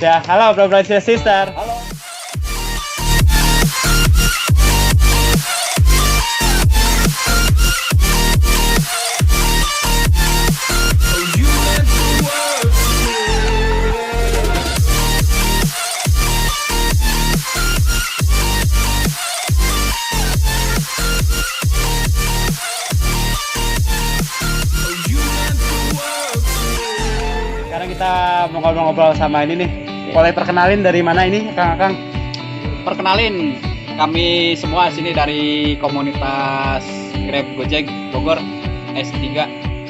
Ya, halo bro sister. Halo. Sekarang kita mau ngobrol-ngobrol sama ini nih. Boleh perkenalin dari mana ini, Kang? Perkenalin, kami semua sini dari komunitas Grab Gojek Bogor S3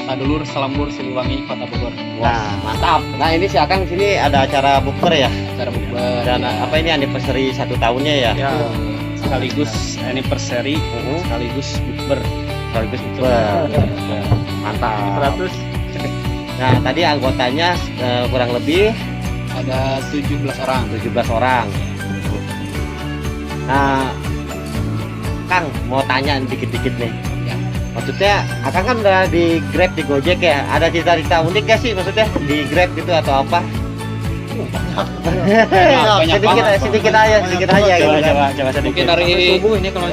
Sadulur Selambur Siliwangi Kota Bogor. Nah, mantap. Nah, ini si Akang sini ada acara bukber ya. Cara bukber. Dan apa ini anniversary 1 tahunnya ya? Ya, sekaligus anniversary, sekaligus bukber. Sekaligus bukber. Mantap. 100. Nah, tadi anggotanya kurang lebih Ada 17 orang. 17 orang. Nah, Kang mau tanya dikit-dikit nih. Ya. Maksudnya, Akang kan udah di Grab, di Gojek ya. Ada cerita-cerita unik gak sih maksudnya di Grab gitu atau apa? Banyak sedikit aja gitu. Coba sedikit. Mungkin dari subuh ini kalau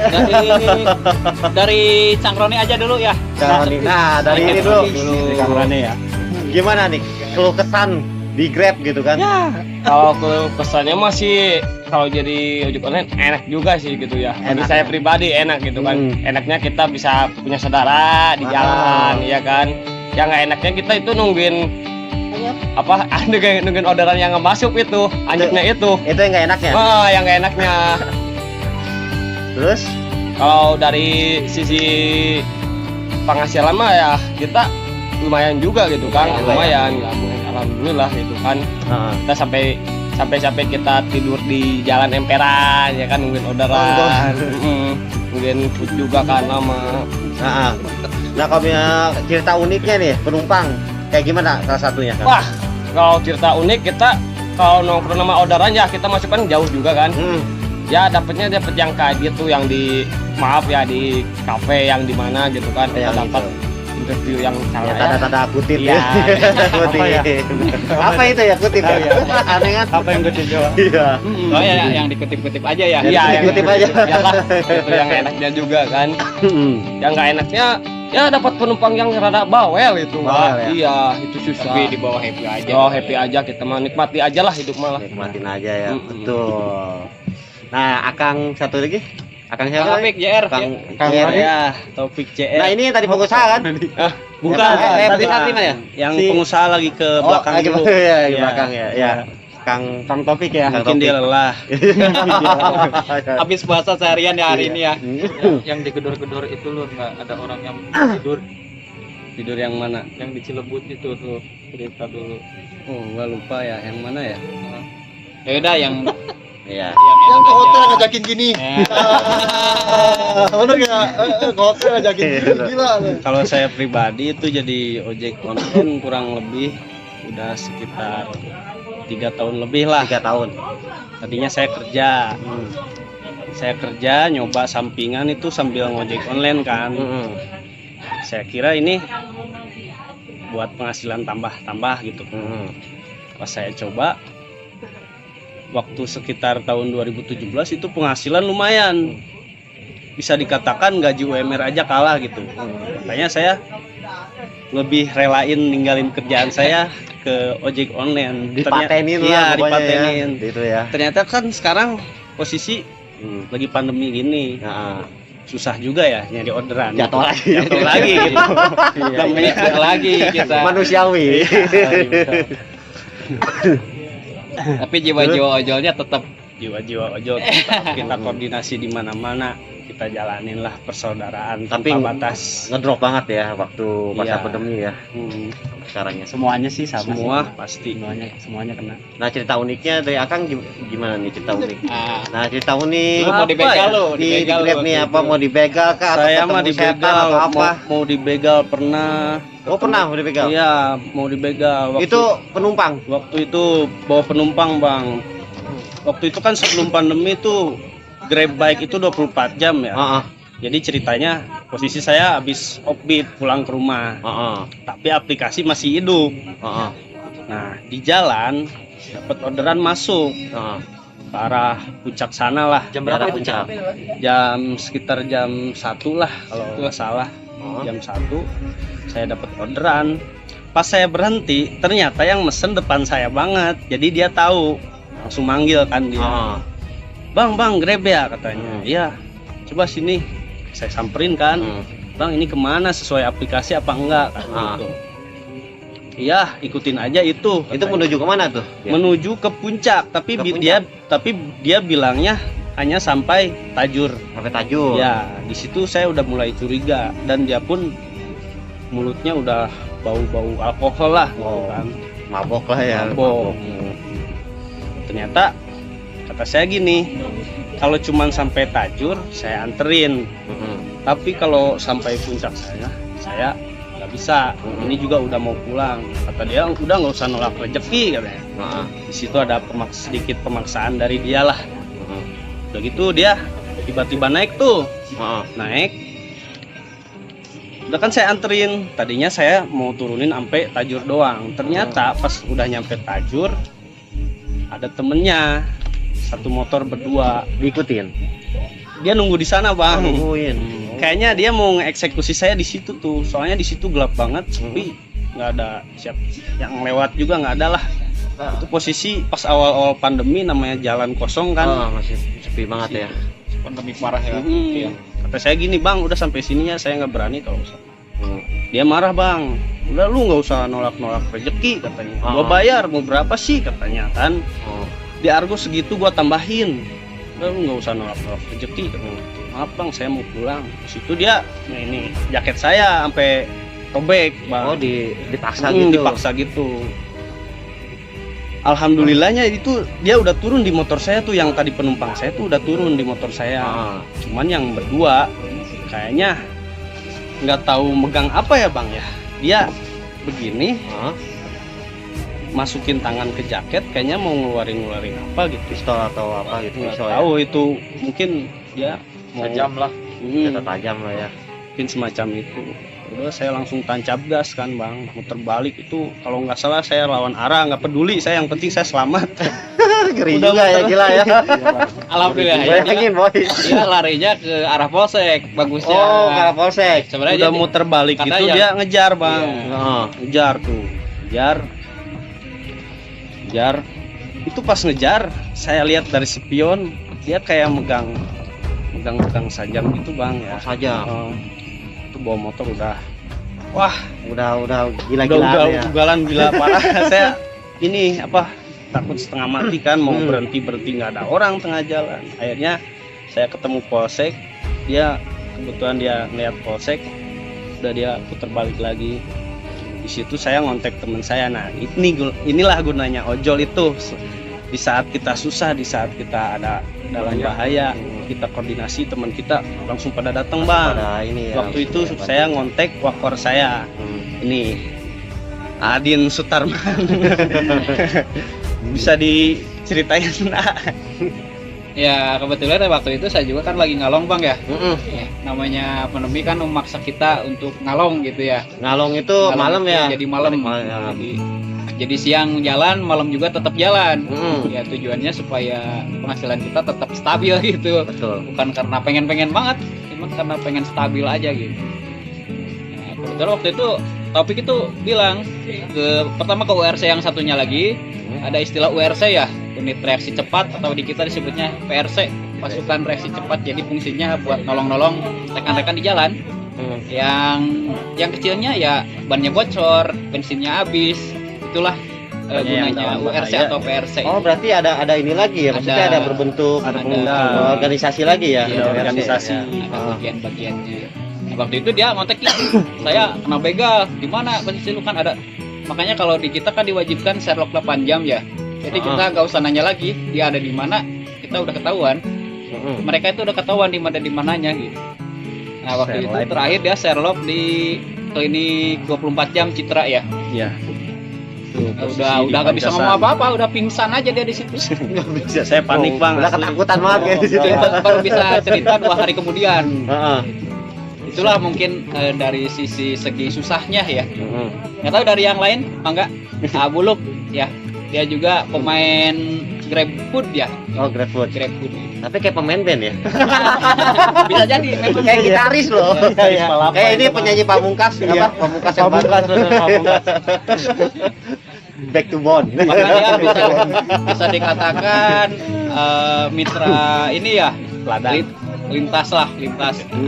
dari Cangkroni aja dulu ya. Nah, dari ini dulu. Dari Kang Rane ya. Gimana nih keluh kesan di Grab gitu kan? Ya, kalau kesannya masih kalau jadi ojek online enak juga sih gitu ya. Bagi Enak saya ya? pribadi enak gitu kan. Enaknya kita bisa punya saudara di Ah. jalan, ya kan. Yang nggak enaknya kita itu nungguin apa? Nungguin orderan yang nggak masuk itu, anjeknya itu. Itu yang nggak enaknya. Wah, yang nggak enaknya. Terus? Kalau dari sisi penghasilan mah ya kita lumayan juga gitu kan, lumayan. Alhamdulillah gitu kan. Kita sampai kita tidur di jalan emperan ya kan, nungguin orderan. Nungguin food juga kan lama. Nah, kalau cerita uniknya nih penumpang kayak gimana salah satunya kan? Wah, kalau cerita unik kita kalau nongkrong nama orderan ya kita masukkan jauh juga kan. Ya dapet yang kayak gitu, yang di di kafe yang di mana gitu kan, kita dapat interview yang Ya, tanda-tanda kutip Iya. kutip. Apa itu ya kutip ya? Aneh kan? Apa yang gue jawab? Iya. Oh ya, yang dikutip-kutip aja ya. Iya, yang Kutip aja. Iyalah, itu yang enaknya juga kan. Yang nggak enaknya ya dapat penumpang yang rada bawel itu. Bawel, ya? Iya, itu susah. Tapi di bawah happy aja. Oh, happy aja, kita mah nikmati aja lah hidup malah. Nikmatin aja ya, betul. Nah, Akang satu lagi. Akang Kang siapa? Apik JR. Kang Kang JR. Apik. Ya, Taufik CR. Nah, ini yang tadi pengusaha kan? Bukan, tadi saat mana ya? yang Si- pengusaha lagi ke belakang lagi dulu. ya, di Iya. belakang ya. Ya. Kang Kang Topik ya. Kang Mungkin dia Taufik. lelah. Habis puasa seharian ya hari ini ya. Yang digedor-gedor itu loh, nggak ada orang yang tidur. Tidur yang mana? Yang di Cilebut itu tuh, cerita dulu. Oh, gua lupa ya, yang mana ya? Ya udah yang Iya. yang ke hotel aja. ngajakin gini. Bener nggak? Ke hotel ngajakin gini, gila. Kalau saya pribadi itu jadi ojek online kurang lebih udah sekitar 3 tahun lebih lah. 3 tahun. Tadinya saya kerja. Saya kerja nyoba sampingan itu sambil ngojek online kan. Saya kira ini buat penghasilan tambah-tambah gitu. Pas saya coba waktu sekitar tahun 2017 itu penghasilan lumayan. Bisa dikatakan gaji UMR aja kalah gitu. Makanya saya lebih relain ninggalin kerjaan saya ke ojek online. Dipatenin Iya, lah pokoknya dipatenin. ya. Gitu ya. Ternyata kan sekarang posisi lagi pandemi gini. Susah juga ya nyari orderan. Jatuh lagi. Jatuh lagi gitu. Namanya lagi kita. Manusiawi. Tapi jiwa-jiwa ojolnya tetap Jiwa-jiwa ojol kita koordinasi di mana-mana, kita jalanin lah persaudaraan Tapi tanpa batas. ngedrop banget ya waktu masa Iya. pandemi ya. Hmm, Sekarangnya. Semuanya sih sama. semua sih. pasti. Semuanya kena. Nah, cerita uniknya dari Akang gimana nih cerita unik? ah, Nah, cerita unik. lu mau dibegal lu, Di dibegal Grab lu. nih apa mau dibegal kah atau Saya ketemu mah setan dibegal, atau apa? mau dibegal pernah. Oh, pernah mau dibegal. Iya, mau dibegal. Itu penumpang. Waktu itu bawa penumpang, Bang. Waktu itu kan sebelum pandemi itu Grab bike itu 24 jam ya. Heeh. Jadi ceritanya posisi saya habis offbeat pulang ke rumah. Heeh. Tapi aplikasi masih hidup. Heeh. Nah, di jalan dapat orderan masuk Heeh. ke arah puncak sana lah. Jam berapa itu, Cak? Sekitar jam 1 lah kalau nggak salah. Oh. Jam 1 saya dapat orderan. Pas saya berhenti, ternyata yang mesen depan saya banget. Jadi dia tahu, langsung manggil kan dia. Oh. Bang, Grab ya katanya. Iya, coba sini. Saya samperin kan. Bang, ini kemana, sesuai aplikasi apa enggak kan gitu. Iya, ikutin aja itu. Itu menuju ke mana tuh? Menuju ke puncak, tapi Ke dia bilangnya hanya sampai Tajur. Sampai Tajur. Ya, di situ saya udah mulai curiga dan dia pun mulutnya udah bau-bau alkohol lah gitu Oh. kan. Mabok lah ya. Mabok. Ternyata kata saya gini, kalau cuman sampai Tajur saya anterin. Tapi kalau sampai puncak saya nggak bisa. Ini juga udah mau pulang. Kata dia udah nggak usah nolak rezeki katanya. Di situ ada sedikit pemaksaan dari dia lah. Udah gitu dia tiba-tiba naik tuh. Naik. Udah kan saya anterin. Tadinya saya mau turunin sampai Tajur doang. Ternyata pas udah nyampe Tajur ada temennya, satu motor berdua. Diikutin. Dia nunggu di sana, Bang. Nungguin. Kayaknya dia mau ngeksekusi saya di situ tuh. Soalnya di situ gelap banget, sepi. Nggak ada yang lewat juga, nggak ada lah. Itu posisi pas awal-awal pandemi, namanya jalan kosong kan. Masih sepi banget ya. Pandemi parah ya. Iya. Kata saya gini, Bang, udah sampai sini ya, saya nggak berani kalau usah. Dia marah, Bang. Udah lu nggak usah nolak-nolak rezeki katanya. Gua bayar, mau berapa sih katanya kan. Di Argo segitu gua tambahin. Udah lu nggak usah nolak-nolak rezeki katanya. Maaf Bang, saya mau pulang. Di situ dia, nah ini jaket saya sampai robek, Bang. Oh, dipaksa Hmm, gitu. Dipaksa gitu. Alhamdulillahnya itu dia udah turun di motor saya tuh, yang tadi penumpang saya tuh udah turun di motor saya. Cuman yang berdua kayaknya nggak tahu megang apa ya, Bang ya. Dia begini, masukin tangan ke jaket, kayaknya mau ngeluarin apa gitu. Pistol atau apa gitu. Nggak Pistol tahu itu, mungkin dia mau Tajam lah. Senjata tajam lah ya. mungkin semacam itu. Udah saya langsung tancap gas kan, Bang, muter balik itu kalau nggak salah saya lawan arah, nggak peduli saya, yang penting saya selamat. Ngeri Udah juga ya, muter. gila ya. Alhamdulillah ya. Bayangin, boy. Dia larinya ke arah polsek, bagusnya. Oh, ke polsek. Sebenarnya Udah dia- muter balik karena itu yang- dia ngejar, Bang. Heeh. Ngejar tuh, ngejar. Itu pas ngejar, saya lihat dari spion dia kayak megang sajam gitu, Bang ya. Saja. Itu bawa motor udah, wah, Udah udah gila-gilaan ya. ugalan gila parah. Saya ini takut setengah mati kan, mau berhenti nggak ada orang tengah jalan. Akhirnya saya ketemu polsek, kebetulan dia ngeliat polsek, udah dia putar balik lagi. Di situ saya ngontek teman saya. Nah, inilah gunanya ojol itu. Di saat kita susah, di saat kita ada dalam bahaya, kita koordinasi, teman kita langsung pada datang, Bang. Pada ini ya. Waktu itu saya ngontek wakor saya, ini Adin Sutarman. Bisa diceritain nggak? Ya kebetulan waktu itu saya juga kan lagi ngalong, Bang ya. Mm-mm. Ya, namanya pandemi kan memaksa kita untuk ngalong gitu ya. Ngalong itu Ngalong malam itu ya. Jadi malam. Malam. Jadi siang jalan, malam juga tetap jalan. Mm-mm. Ya tujuannya supaya penghasilan kita tetap stabil gitu. Betul. Bukan karena pengen-pengen banget, cuma karena pengen stabil aja gitu. Nah, kebetulan waktu itu Taufik itu bilang pertama ke URC yang satunya lagi, ada istilah URC ya, unit reaksi cepat, atau di kita disebutnya PRC, pasukan reaksi cepat. Jadi fungsinya buat nolong-nolong rekan-rekan di jalan. Yang kecilnya ya bannya bocor, bensinnya habis, itulah Banyak yang gunanya dalam URC bahaya. atau PRC. Oh, berarti ada ini lagi ya. Maksudnya ada berbentuk organisasi lagi ya. Ada organisasi. Ada bagian-bagiannya. Nah, waktu itu dia ngontek, saya kena begal, di mana posisi lu kan ada. Makanya kalau di kita kan diwajibkan Sherlock 8 jam ya. Jadi kita nggak usah nanya lagi dia ada di mana, kita udah ketahuan. Mereka itu udah ketahuan di mananya gitu. Nah, waktu itu terakhir dia Sherlock di klinik 24 jam Citra ya. Iya. Udah nggak bisa ngomong apa-apa, udah pingsan aja dia di situ. Saya panik, Bang. Udah ketakutan banget kayak di situ. Baru bisa cerita 2 hari kemudian. Heeh. Itulah mungkin dari segi susahnya ya. Nggak tahu dari yang lain, enggak? Buluk ya. Dia juga pemain GrabFood ya. Oh, GrabFood. GrabFood. Tapi kayak pemain band ya. Bisa jadi memang Kayak gitaris loh. Iya. Kayak ini penyanyi Pamungkas apa? Pamungkas yang baru. Pamungkas, bener, Pamungkas. Back to Bone. maka dia bisa dikatakan mitra ini ya lintas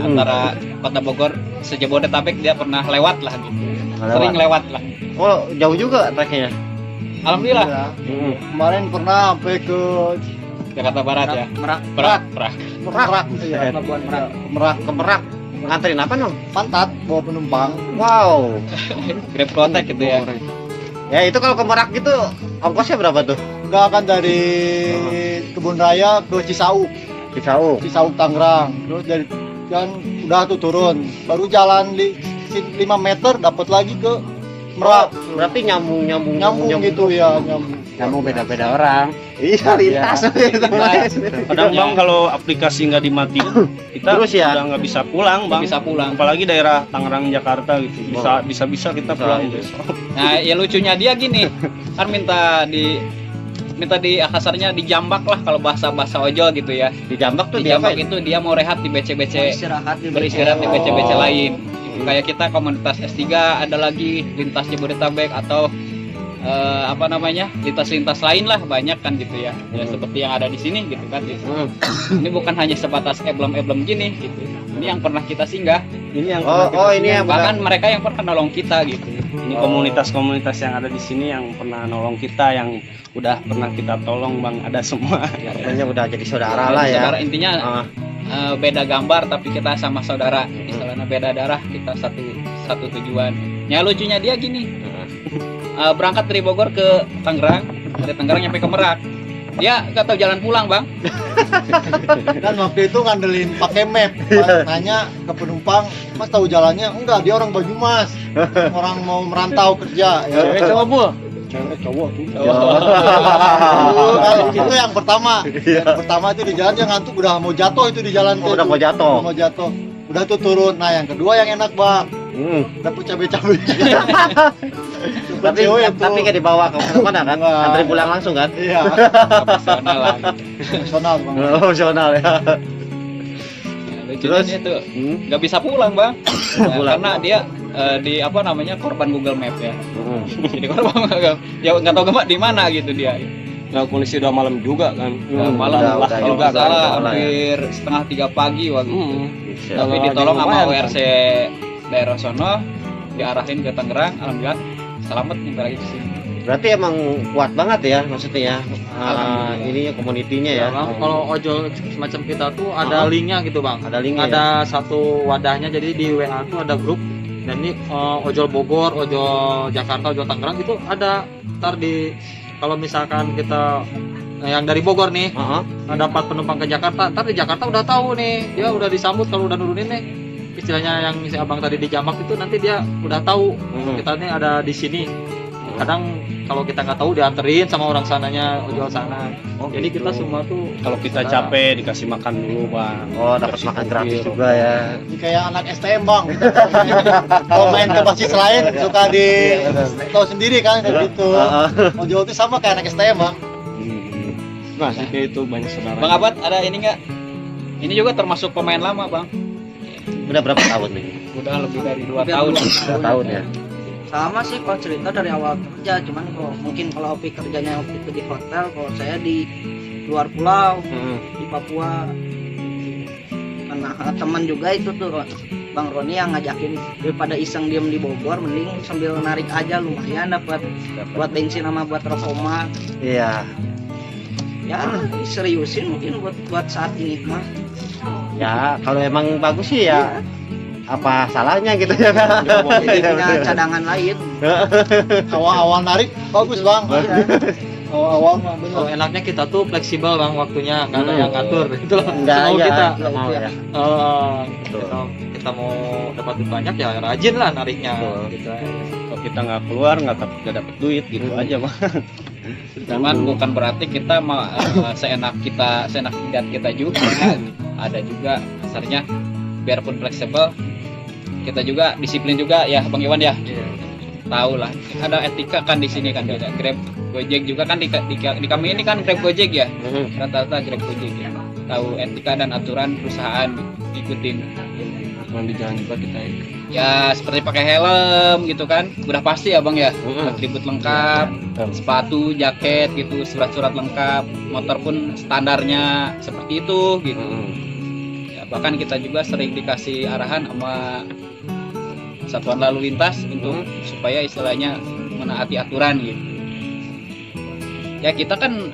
antara Kota Bogor sejabodetabek dia pernah lewat lah gitu. Sering lewat lah. Oh, jauh juga treknya. Alhamdulillah. Iya. Kemarin pernah sampai ke Jakarta Barat ya. Merak. Merak. Merak. Iya, Pelabuhan Merak. Merak ke Merak. Nganterin apa dong? Pantat bawa penumpang. Wow. Grab Contact gitu ya. Ya itu kalau ke Merak gitu ongkosnya berapa tuh? Enggak kan dari Kebun Raya ke Cisauk. Cisauk Tangerang. Terus dari kan udah tuh turun. Baru jalan 5 meter dapat lagi ke Merak. Berarti nyambung Gitu ya, nyambung. Kamu beda-beda orang. Iya, lintas. Kadang bang kalau aplikasi nggak dimatiin kita Terus ya? udah nggak bisa pulang bang. Bisa pulang. Apalagi daerah Tangerang Jakarta gitu. Bisa kita pulang besok. Nah, ya lucunya dia gini. Kan minta di kasarnya dijambak lah kalau bahasa ojol gitu ya. Dijambak tuh dia Dijambak apa? itu dia mau rehat di BC-BC. Beristirahat di BC-BC lain. Kayak kita komunitas S3 ada lagi lintas Jabodetabek atau lintas-lintas lain lah banyak kan gitu ya. Ya seperti yang ada di sini gitu kan. Ini bukan hanya sebatas emblem-emblem gini gitu. Ini yang pernah kita singgah. Ini yang Ini yang Bahkan mereka yang pernah nolong kita gitu. ini komunitas-komunitas yang ada di sini yang pernah nolong kita, yang udah pernah kita tolong bang, ada semua. Katanya udah jadi saudara lah ya. Saudara intinya beda gambar tapi kita sama saudara. Istilahnya beda darah kita satu tujuan. Ya lucunya dia gini. Berangkat dari Bogor ke Tangerang, dari Tangerang nyampe ke Merak. Dia nggak tahu jalan pulang bang. Dan waktu itu ngandelin pakai map. Nanya ke penumpang, Mas tahu jalannya? Enggak, dia orang Banyumas. Orang mau merantau kerja. Ya. Cowok bu. Cowok tuh. Itu yang pertama. Yang pertama itu di jalan dia ngantuk udah mau jatuh itu di jalan tuh. Udah mau jatuh. Mau jatuh. Udah tuh turun. Nah, yang kedua yang enak, Bang. Dapet cabai-cabai. Tapi kayak dibawa ke mana kan? Enggak. Antri pulang langsung kan? Iya. Profesional lah. Personal, Bang. Profesional ya. Terus itu nggak bisa pulang bang. Pulang. Karena dia korban Google Map ya. Jadi korban ya nggak tahu di mana gitu dia. Nah, kondisi udah malam juga kan. Malam udah lah kalau juga nggak salah kan, hampir setengah 3 pagi waktu itu. Bisa. Tapi Kalau ditolong lagi sama lumayan, ORC daerah sono, diarahin ke Tangerang. Alhamdulillah selamat nyampe lagi ke sini. Berarti emang kuat banget ya maksudnya ya. Ini komunitinya ya. Bang, kalau ojol semacam kita tuh ada linknya gitu bang. Ada linknya. Ada satu wadahnya, jadi di WA tuh ada grup. Dan ini ojol Bogor, ojol Jakarta, ojol Tangerang itu ada. Ntar kalau misalkan kita yang dari Bogor nih dapat penumpang ke Jakarta, ntar di Jakarta udah tahu nih, dia udah disambut kalau udah nurunin nih. Istilahnya yang si abang tadi di Jamak itu nanti dia udah tahu kita nih ada di sini. Kadang kalau kita nggak tahu dianterin sama orang sananya, ojol sana. Jadi kita semua tuh Kalau kita capek dikasih makan dulu bang. Oh, dapat Dikasih makan kopi. gratis juga ya. Ini kayak anak STM, Bang. Kalau main ke basis lain suka di tahu sendiri kan kayak gitu. Ojol itu sama kayak anak STM, Bang. Nah, itu banyak saudara. Bang Abad ada ini nggak? Ini juga termasuk pemain lama bang. Udah berapa tahun nih? Udah lebih dari 2 tahun. 2 tahun ya. Sama sih kalau cerita dari awal kerja, cuman kalau mungkin kalau Opi kerjanya waktu itu di hotel, kalau saya di luar pulau di Papua. Karena teman juga itu tuh Bang Roni yang ngajakin, daripada iseng diem di Bogor mending sambil narik aja, lumayan dapat buat bensin sama buat rokoma. Iya. Ya seriusin mungkin buat saat ini mah. Ya, kalau emang bagus sih ya. Apa salahnya gitu ya kan? Jadi punya cadangan lain. Awal-awal narik bagus, Bang. Awal-awal mah bener. kalau enaknya kita tuh fleksibel bang waktunya, nggak ada yang ngatur itu loh. Enggak Semau ya, kita. enggak mau ya. Kita mau dapat duit banyak ya rajin lah nariknya. Betul. Gitu aja. Kalau kita nggak keluar nggak dapet duit gitu aja bang. Cuman bukan berarti kita seenak jidat kita juga. Ada juga dasarnya biarpun fleksibel kita juga disiplin juga ya Bang Iwan ya. tahu lah. Ada etika kan di sini kan, ada Grab, Gojek juga kan di kami ini kan Grab Gojek ya. Rata-rata Grab Gojek ya. Tahu etika dan aturan perusahaan ikutin. Kalau di jalan juga kita Ya seperti pakai helm gitu kan, udah pasti ya bang ya. Atribut lengkap, sepatu, jaket gitu, surat-surat lengkap, motor pun standarnya seperti itu gitu. Ya, bahkan kita juga sering dikasih arahan sama satuan lalu lintas untuk supaya istilahnya menaati aturan gitu. Ya kita kan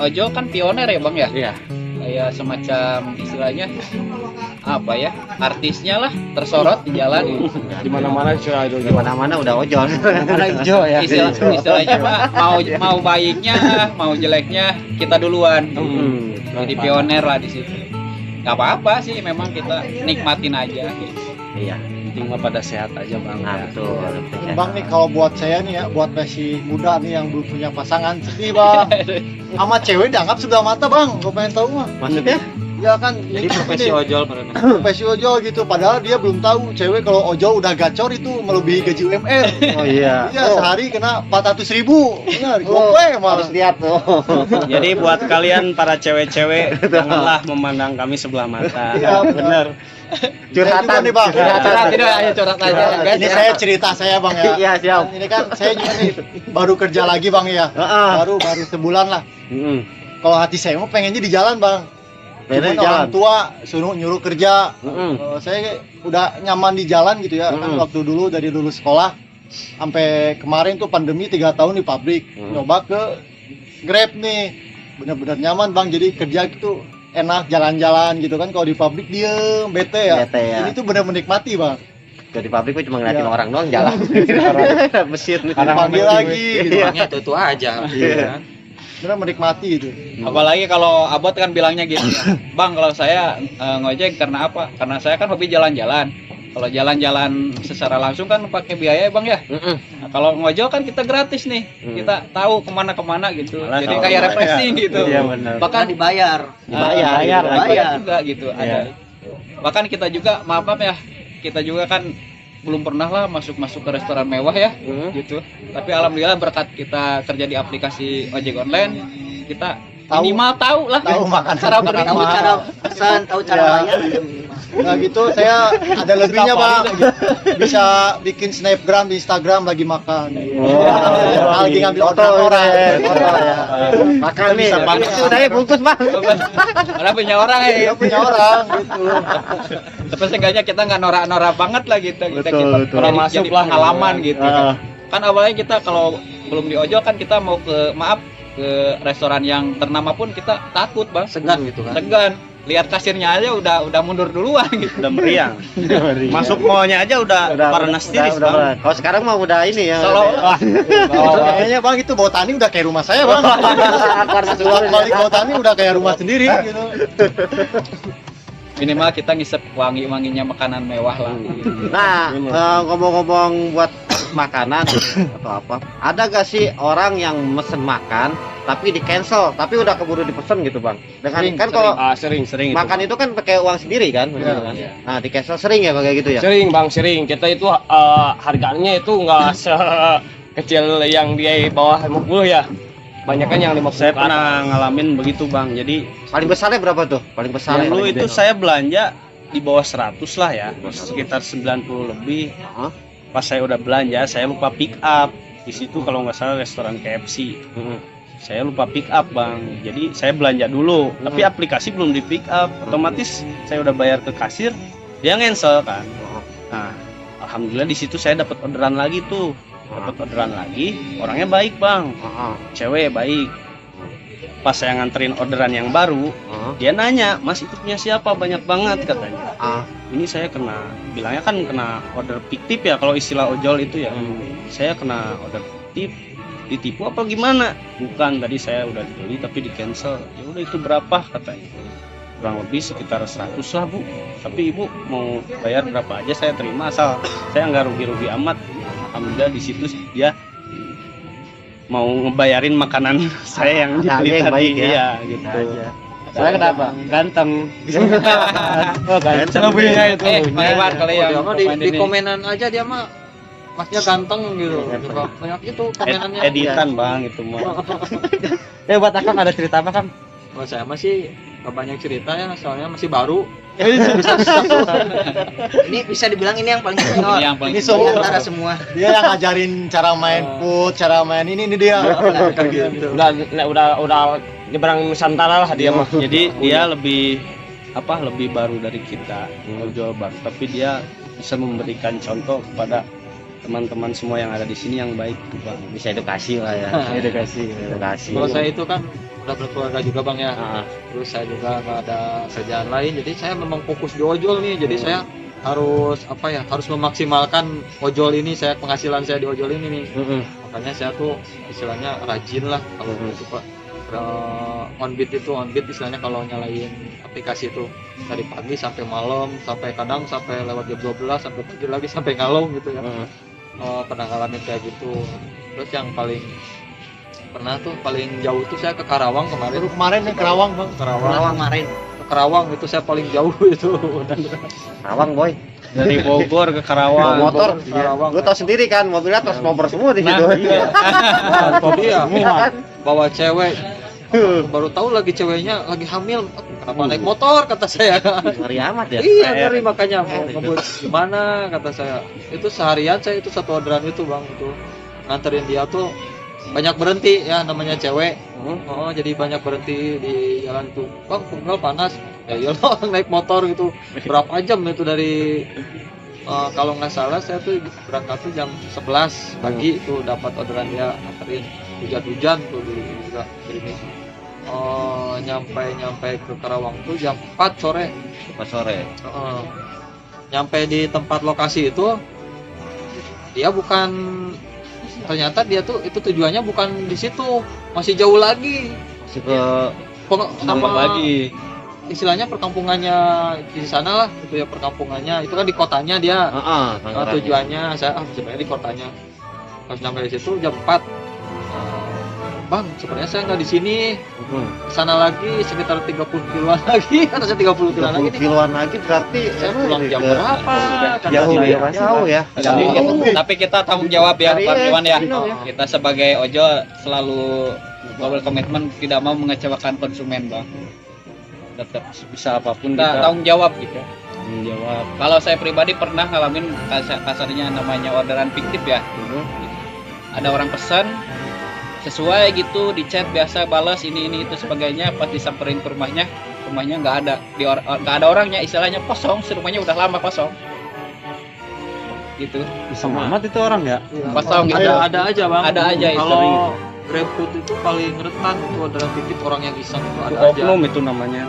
ojol kan pioner ya bang ya. Iya. Kayak semacam istilahnya apa ya, artisnya lah tersorot di jalan. di mana-mana sudah ada. Di mana-mana udah ojol. Mana hijau ya. Istilahnya Pak, mau baiknya, mau jeleknya kita duluan. Jadi pioner lah di situ. Gak apa-apa sih, memang kita nikmatin aja. Gitu. Iya. Penting mah pada sehat aja bang. Nah, betul. Bang nih kalau buat saya nih ya, buat masih muda nih yang belum punya pasangan, sedih bang. Sama cewek dianggap sudah mata bang, gue pengen tahu mah. Maksudnya? Ya kan, Jadi profesi ojol pada profesi ojol gitu, padahal dia belum tahu cewek kalau ojol udah gacor itu melebihi gaji UMR. Oh iya. Iya, sehari kena 400.000. Benar, gope Harus malah. lihat tuh. Jadi buat kalian para cewek-cewek janganlah memandang kami sebelah mata. Iya, benar. Curhatan nih bang. Curhat tidak hanya curhat aja guys. Ini saya cerita saya bang ya. Iya, siap. Ini kan saya juga nih baru kerja lagi bang ya. Baru sebulan lah. Kalau hati saya mau pengennya di jalan bang. Pengennya Cuman di jalan. orang tua suruh nyuruh kerja. Saya udah nyaman di jalan gitu ya. Kan waktu dulu dari lulus sekolah sampai kemarin tuh pandemi 3 tahun di pabrik. Nyoba ke Grab nih. Bener-bener nyaman bang. Jadi kerja gitu enak, jalan-jalan gitu kan. Kalau di pabrik diem, bete ya. Bete ya. Ini tuh bener menikmati bang. Kalau di pabrik gue cuma ngeliatin Iya. orang doang jalan. Mesin. Panggil lagi. Gitu. orangnya itu aja. Iya. Bener menikmati itu. Apalagi kalau Abot kan bilangnya gitu ya, Bang kalau saya ngojek karena apa? Karena saya kan hobi jalan-jalan. Kalau jalan-jalan secara langsung kan pakai biaya ya bang ya. Nah, kalau ngojol kan kita gratis nih, kita tahu kemana-kemana gitu. Malah Jadi kalau kayak bayar. refreshing gitu. Iya benar. Bahkan dibayar. dibayar juga gitu. Iya. Ada. Bahkan kita juga maaf ya, kita juga kan belum pernah lah masuk ke restoran mewah ya, gitu. Tapi alhamdulillah berkat kita kerja di aplikasi ojek online, kita minimal tahu lah makan cara makan beri, Tahu mahal. cara pesan, tahu cara Ya. bayar. Nah gitu saya ada lebihnya bang, bisa bikin snapgram di Instagram lagi makan. Lagi ngambil orderan orang. Makan nih. Bisa banget. Sudah ya bungkus bang. Mana punya orang ya. Dia punya orang gitu. Tapi seenggaknya kita nggak norak-norak banget lah gitu. Kita Betul. orang Jadi masuk lah pengalaman gitu. Ah. Kan awalnya kita kalau belum di ojol kan kita mau ke restoran yang ternama pun kita takut bang, Segan gitu kan. segan. Lihat kasirnya aja udah mundur duluan gitu. Udah meriang. Masuk mallnya aja udah panas tiris bang. Kalau sekarang mah udah ini ya. Kalau Kayaknya bang itu Botani udah kayak rumah saya bang. Setelah balik Botani udah kayak rumah sendiri gitu. minimal kita ngisep wangi-wanginya makanan mewah lah. Nah, ngomong-ngomong buat makanan atau apa, ada gak sih orang yang mesen makan tapi di cancel, tapi udah keburu dipesen gitu bang? Dengan kan kalau Sering itu. makan itu kan pakai uang sendiri kan, bener kan? Nah di cancel sering ya kayak gitu ya? Sering bang, sering. Kita itu harganya itu nggak sekecil yang dia bawah 50 ya. Banyak kan yang 50. Saya pernah ngalamin begitu bang. Jadi Paling besarnya berapa tuh? Paling besar dulu paling itu gede. saya belanja di bawah 100 lah ya, sekitar 90 lebih. Hah? Pas saya udah belanja, saya lupa pick up. Di situ kalau nggak salah restoran KFC. Saya lupa pick up bang. Jadi saya belanja dulu, tapi aplikasi belum di pick up. Otomatis saya udah bayar ke kasir, dia cancel kan. Nah, alhamdulillah di situ saya dapat orderan lagi tuh. Dapat orderan lagi, orangnya baik bang, cewek baik. Pas saya nganterin orderan yang baru, dia nanya, mas itu punya siapa, banyak banget katanya. Ini saya kena, bilangnya kan kena order fiktif ya kalau istilah ojol itu ya. Saya kena order fiktif, ditipu apa gimana? Bukan, tadi saya udah beli tapi di cancel. Ya udah itu berapa katanya? Kurang lebih sekitar 100 lah bu. Tapi ibu mau bayar berapa aja saya terima, asal saya nggak rugi-rugi amat. Alhamdulillah di situ dia mau ngebayarin makanan saya yang Nah, dibeli dia yang tadi. baik ya. Iya gitu. Saya kenapa? Ganteng. Oh, ganteng. Lebihnya itu. Pak Iwan kali Oh, yang dia mah di pemain ini. komenan aja dia mah masnya ganteng gitu. Banyak itu komenannya. Editan bang itu mah. Buat Akang ada cerita apa Kang? Kalau saya masih gak banyak cerita ya, soalnya masih baru. Ini bisa dibilang ini yang paling senior. Ini yang paling Ini Di solo. antara semua. Dia yang ngajarin cara main foot, cara main ini dia. gitu. Udah nyebrang Nusantara lah dia mah. Jadi dia lebih baru dari kita ojol bang, tapi dia bisa memberikan contoh kepada teman-teman semua yang ada di sini yang baik tuh bang. Bisa edukasi lah ya. Edukasi. Kalau saya itu kan udah berkeluarga juga bang ya. Ah. Terus saya juga nggak ada kerjaan lain, jadi saya memang fokus di ojol nih. Jadi saya harus harus memaksimalkan ojol ini, penghasilan saya di ojol ini nih. Makanya saya tuh istilahnya rajin lah kalau gitu pak. On beat istilahnya kalau nyalain aplikasi itu dari pagi sampai malam, sampai kadang sampai lewat jam 12 sampai pagi lagi sampai ngalong gitu ya. Pernah ngalamin kayak gitu. Terus yang paling jauh itu saya ke Karawang kemarin. Baru kemarin nih Kerawang bang. Kemarin. Ke Karawang itu saya paling jauh itu. Karawang boy. Dari Bogor ke Karawang. Motor. Karawang. Lu tahu sendiri kan, mobilnya transformer semua di situ. Tadi ya bawa cewek. Baru tahu lagi ceweknya lagi hamil. Kenapa naik motor kata saya. Ngeri amat ya. Iya ngeri, makanya mau ngebut gimana kata saya. Itu seharian saya itu satu orderan itu bang, itu nganterin dia tuh banyak berhenti ya, namanya cewek. Jadi banyak berhenti di jalan tuh. Bang punggal panas. Ya iyalah naik motor gitu. Berapa jam itu dari kalau nggak salah saya tuh berangkat tuh jam 11 pagi itu dapat orderan dia nganterin. Hujan-hujan tuh juga ini. Nyampe ke Karawang tuh jam 4 sore. Pas sore. Nyampe di tempat lokasi itu dia ternyata dia tuh itu tujuannya bukan di situ, masih jauh lagi. Masih ke Sama lagi. istilahnya perkampungannya di sana lah, itu ya perkampungannya. Itu kan di kotanya dia. Tujuannya saya sebenarnya di kotanya. Pas nyampe di situ jam 4. Bang, sebenarnya saya nggak di sini. Sana lagi sekitar 30 kiloan lagi. Kata saya 30 kiloan lagi nih. kiloan lagi berarti Saya pulang jam berapa? Kata jauh saya. ya. Jauh ya. Tapi kita tanggung jawab ya Iya, Pak Iwan ya. iya. Kita sebagai ojol selalu berkomitmen tidak mau mengecewakan konsumen bang. Tetap Bisa apapun kita kita tanggung jawab gitu. menjawab. Kalau saya pribadi pernah ngalamin kasarnya namanya orderan fiktif ya. Ada orang pesan sesuai gitu di chat biasa balas ini itu sebagainya, pas disamperin ke rumahnya nggak ada, nggak ada orangnya, istilahnya kosong, rumahnya udah lama kosong gitu. Bisa amat itu orang ya. Kosong gitu. Ada aja bang. Ada aja itu. Kalau GrabFood itu paling rentan itu orderan fiktif, orang yang iseng itu ada aja. Oknum itu namanya.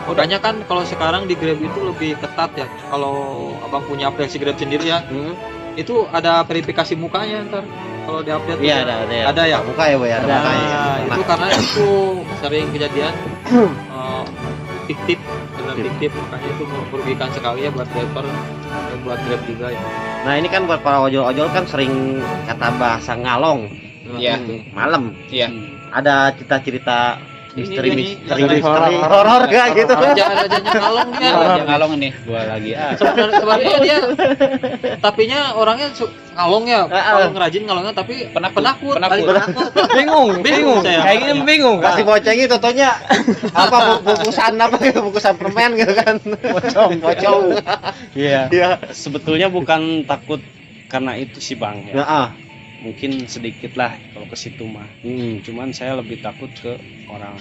Udahnya kan kalau sekarang di Grab itu lebih ketat ya. Kalau abang punya aplikasi Grab sendiri ya, itu ada verifikasi mukanya ntar. Kalau di update Iya ada ya. Muka ya boy, ada mukanya. Nah, itu karena itu sering kejadian fiktif, benar fiktif, makanya itu merugikan sekali ya buat driver dan buat Grab juga ya. Nah ini kan buat para ojol-ojol kan sering kata bahasa ngalong. Iya. Malam. Iya. Ada cerita misteri misteri horor gak gitu? Rajanya ngalong dia. Raja ngalong ini. Dua lagi Sebenarnya dia tapinya orangnya ngalong ya, kalau ngerajin ngalongnya tapi penakut. bingung saya. Kayaknya bingung Kasih bocengi totonya bungkusan permen gitu kan. Pocong. Iya. Sebetulnya bukan takut karena itu sih bang ya. Mungkin sedikit lah kalau ke situ mah. Cuman saya lebih takut ke orang.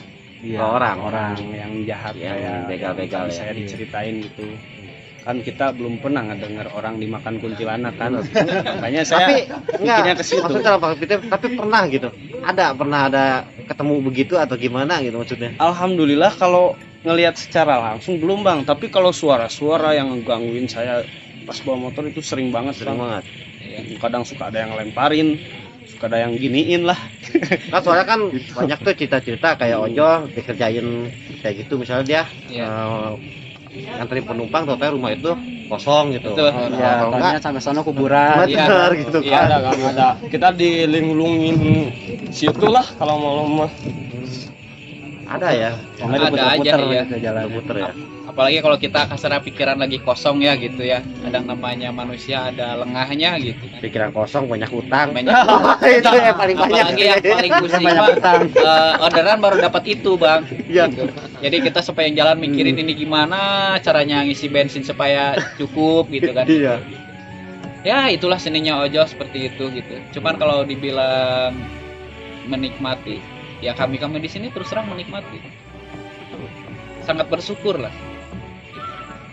Orang yang jahat yang kayak begal-begal tadi ya. saya diceritain gitu. Kan kita belum pernah ngedengar orang dimakan kuntilanak kan. Makanya saya pikirnya ke situ. Maksudnya kalau pakai fiktif, tapi pernah gitu. Pernah ada ketemu begitu atau gimana gitu maksudnya? Alhamdulillah kalau ngelihat secara langsung belum bang. Tapi kalau suara-suara yang ngegangguin saya pas bawa motor itu sering banget. Kadang suka ada yang lemparin, suka ada yang giniin lah. Kan soalnya kan banyak tuh cerita-cerita kayak ojol dikerjain kayak gitu, misalnya dia nganterin penumpang total rumah itu kosong gitu. Betul. Ya, Kalau tanya enggak sampai sana kuburan. bener gitu Iya, kan. Ada kita dilinglungin situ lah kalau malam mah. Ada ya. Soalnya Ada aja diputer-puter ya. gitu jalan. Puter ya. Apalagi kalau kita kasar pikiran lagi kosong ya gitu ya. Kadang namanya manusia ada lengahnya gitu. Pikiran kosong banyak utang. Banyak Itu yang paling banyak. apalagi yang paling pusing Banyak mah utang. orderan baru dapat itu bang. Iya. Gitu. Jadi kita supaya jalan mikirin ini gimana caranya ngisi bensin supaya cukup gitu kan. Iya. Ya itulah seninya ojol seperti itu gitu. Cuman kalau dibilang menikmati, ya kami di sini terus terang menikmati. Sangat bersyukur lah.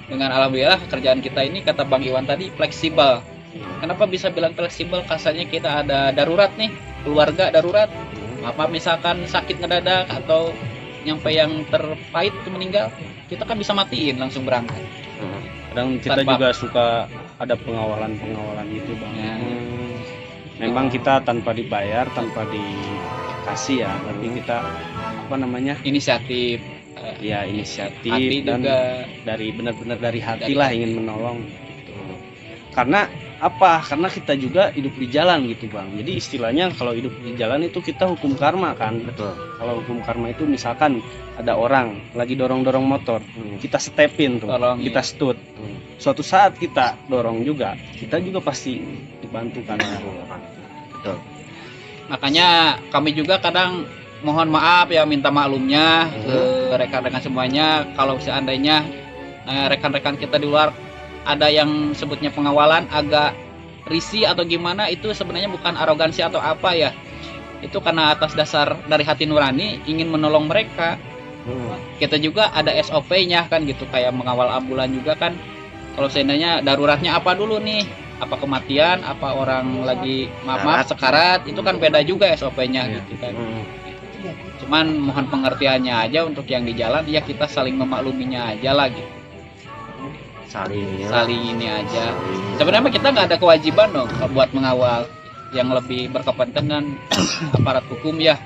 Dengan alhamdulillah kerjaan kita ini kata Bang Iwan tadi fleksibel. Kenapa bisa bilang fleksibel? Kasarnya kita ada darurat nih, keluarga darurat. Apa misalkan sakit ngedadak atau nyampe yang terpahit itu meninggal, kita kan bisa matiin langsung berangkat. Kadang kita Tanpa- juga suka ada pengawalan gitu bang. Ya. Memang kita tanpa dibayar, tanpa dikasih ya, tapi kita apa namanya? Inisiatif, Ya inisiatif hati dan juga. dari benar-benar dari hati Dari lah hati. ingin menolong. Karena apa? Karena kita juga hidup di jalan gitu bang. Jadi istilahnya kalau hidup di jalan itu kita hukum karma kan. Betul. Kalau hukum karma itu misalkan ada orang lagi dorong-dorong motor, kita stepin tuh, Tolong, kita iya. stut. Suatu saat kita dorong juga, kita juga pasti dibantu kan. Betul. Makanya kami juga kadang mohon maaf ya, minta maklumnya ke rekan-rekan semuanya kalau seandainya rekan-rekan kita di luar ada yang sebutnya pengawalan agak risih atau gimana, itu sebenarnya bukan arogansi atau apa ya. Itu karena atas dasar dari hati nurani ingin menolong mereka. Kita juga ada SOP-nya kan gitu, kayak mengawal ambulan juga kan. Kalau seandainya daruratnya apa dulu nih? Apa kematian, apa orang lagi maaf sekarat, itu kan beda juga SOP-nya gitu kan. Cuman mohon pengertiannya aja untuk yang di jalan, ya kita saling memakluminya aja lah gitu. Saling ini aja. Sebenarnya kita nggak ada kewajiban dong buat mengawal, yang lebih berkepentingan aparat hukum ya,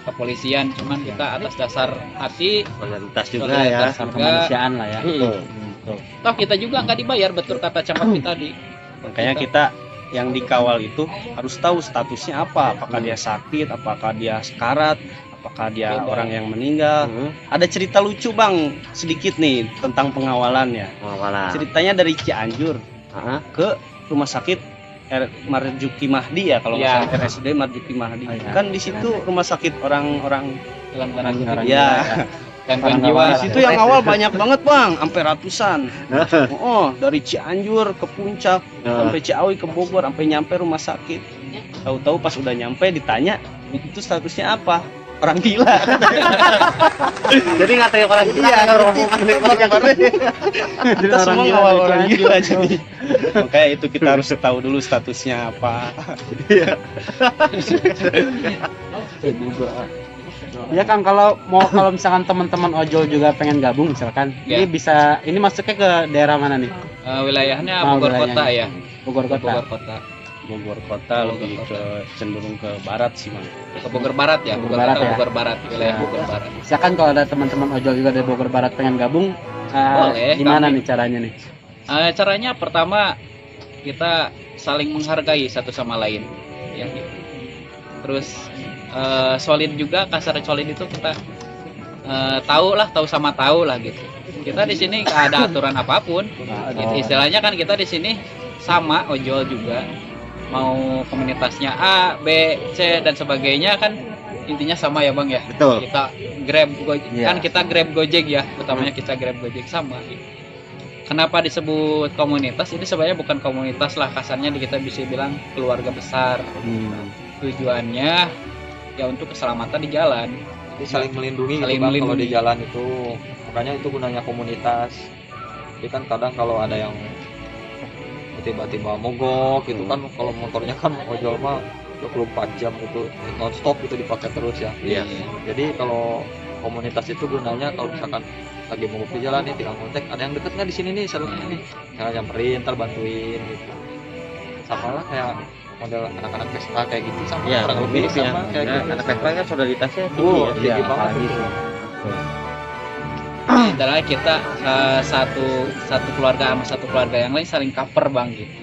kepolisian. Cuman kita atas dasar hati, Solidaritas juga ya. solidaritas juga. Kemanusiaan lah ya. Toh kita juga nggak dibayar, betul kata Cangkopi tadi. Makanya kita yang dikawal itu harus tahu statusnya apa, apakah dia sakit, apakah dia sekarat, apakah dia Beda. orang yang meninggal. Ada cerita lucu bang, sedikit nih tentang pengawalan ya. Pengawalan. Ceritanya dari Cianjur Heeh. ke rumah sakit Marzuki Mahdi ya, kalau nggak Ya. salah RSUD Marzuki Mahdi. Oh, iya. Kan di situ rumah sakit orang-orang Dalam tanda kutip, Orang ya. gangguan Orang jiwa. awal. Di situ yang awal banyak banget bang, sampai ratusan. Oh, dari Cianjur ke Puncak, sampai Ciawi ke Bogor, sampai nyampe rumah sakit. Tahu-tahu pas udah nyampe ditanya, itu statusnya apa? Orang gila. Jadi ngatain orang gila kan orang Kita semua ngawal orang gila jadi. Makanya itu kita harus tahu dulu statusnya apa. Ya Kang, kalau misalkan teman-teman ojol juga pengen gabung misalkan, Ya. ini masuknya ke daerah mana nih? Wilayahnya Oh, Bogor wilayahnya. Kota ya. Bogor Kota. Bogor Kota. Bogor Kota lebih ke cenderung ke barat sih bang. Ke Bogor Barat ya. Bogor Bogor Barat Kota, ya. Bogor Barat, wilayah Ya. Bogor Barat. Misalkan kalau ada teman-teman ojol juga dari Bogor Barat pengen gabung, Boleh, gimana kami- nih caranya nih? Caranya pertama kita saling menghargai satu sama lain, ya. Gitu. Terus solid juga, kasar solid itu kita tahu sama tahu lah gitu. Kita di sini nggak ada aturan apapun. Gitu. Istilahnya kan kita di sini sama ojol juga. Mau komunitasnya A, B, C dan sebagainya kan intinya sama ya bang ya. Betul. Kita Grab Gojek Iya. kan kita Grab Gojek ya, utamanya kita Grab Gojek sama. Gitu. Kenapa disebut komunitas? Ini sebenarnya bukan komunitas lah, kasarnya kita bisa bilang keluarga besar. Tujuannya ya untuk keselamatan di jalan. Jadi saling melindungi Saling gitu bang, kalau melindungi. di jalan itu. Makanya itu gunanya komunitas. Jadi kan kadang kalau ada yang tiba-tiba mogok gitu kan, kalau motornya kan ojol mah 24 jam gitu non stop itu dipakai terus ya. Iya. Jadi kalau komunitas itu gunanya kalau misalkan lagi mogok di jalan nih, tinggal kontak ada yang deket nggak di sini nih, salurnya nih, tinggal nyamperin, ntar bantuin gitu. Sama lah kayak model anak-anak pesta kayak gitu, sama Iya, kurang lebih mirip ya. sama kayak gitu. Anak PSP kan solidaritasnya tinggi Oh, ya. tinggi Iya, banget apalagi itu. Intinya kita satu keluarga sama satu keluarga yang lain saling cover bang gitu.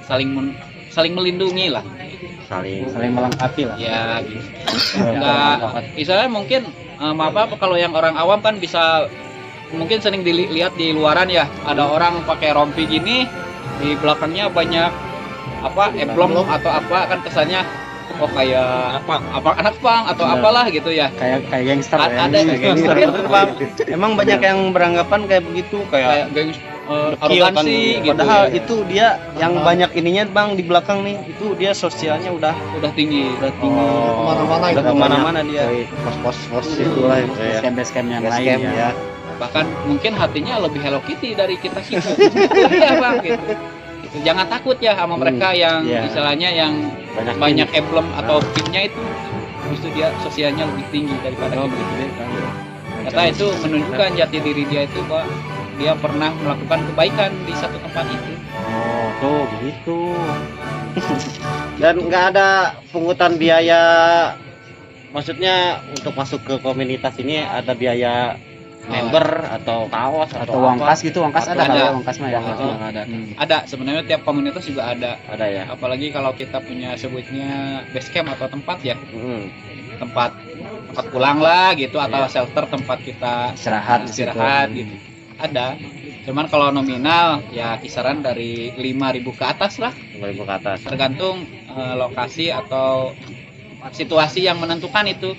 Saling melindungi lah. saling melengkapi lah. Ya gitu. Enggak, misalnya mungkin apa kalau yang orang awam kan bisa mungkin sering dilihat di luaran ya, ada orang pakai rompi gini di belakangnya banyak apa emblem atau apa, kan kesannya oh kayak anak pang atau apalah gitu ya, Kayak gangster ya. ada Gangster itu, Bang. Emang banyak yang beranggapan kayak begitu, kayak kayak dekil kan. arogansi gitu Padahal ya. itu dia yang banyak ininya, Bang, di belakang nih. Itu dia sosialnya udah Udah tinggi. Kemana-mana udah itu. kemana-mana dia. Pos-pos itu lah ya. Scam yang Base lain camp ya. ya. Bahkan mungkin hatinya lebih Hello Kitty dari kita ya bang gitu. Gitu. Jangan takut ya sama mereka yang Iya. istilahnya yang banyak emblem atau pinnya itu, justru dia sosialnya lebih tinggi daripada kita. Kata itu menunjukkan jati diri dia itu bahwa dia pernah melakukan kebaikan di satu tempat itu. Oh, tuh begitu. Dan nggak ada pungutan biaya, maksudnya untuk masuk ke komunitas ini ada biaya member atau kaos Atau atau uang apa? kas gitu, uang kas ada Ada. kali ya, uang kas mah ya. Ada. Ada sebenarnya tiap komunitas juga ada. Ada ya. Apalagi kalau kita punya sebutnya base camp atau tempat ya, Mm. tempat pulang lah gitu, atau Iya. shelter tempat kita Istirahat di situ. istirahat gitu. Ada. Cuman kalau nominal ya kisaran dari 5.000 ke atas lah, 5.000 ke atas. tergantung lokasi atau situasi yang menentukan itu.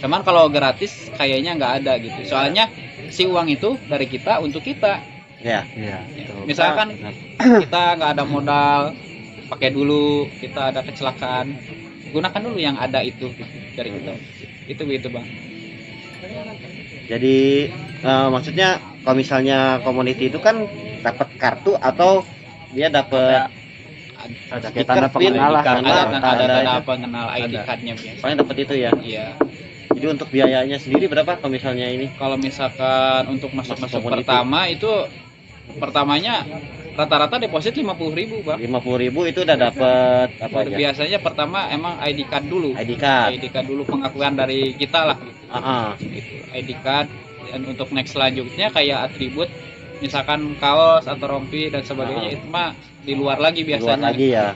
Cuman kalau gratis kayaknya nggak ada gitu. Soalnya si uang itu dari kita untuk kita. Ya. Iya. Misalkan kita nggak ada modal, pakai dulu, kita ada kecelakaan, gunakan dulu yang ada itu gitu, dari kita. Itu gitu bang. Jadi maksudnya kalau misalnya community itu kan dapat kartu atau dia dapat Ada stiker, tanda pin, pengenal lah. kan? Ada Ada tanda itu. pengenal ID Ada. cardnya biasa. Paling dapat itu ya. Iya. Jadi untuk biayanya sendiri berapa kalau misalnya ini? Kalau misalkan untuk masuk community. pertama itu pertamanya rata-rata deposit 50.000 bang. 50.000 itu udah dapat apa aja? Biasanya pertama emang ID card dulu. ID card. ID card dulu, pengakuan dari kita lah. Gitu. ID card, dan untuk next selanjutnya kayak atribut misalkan kaos atau rompi dan sebagainya, itu mah di luar lagi Di luar biasanya. lagi ya,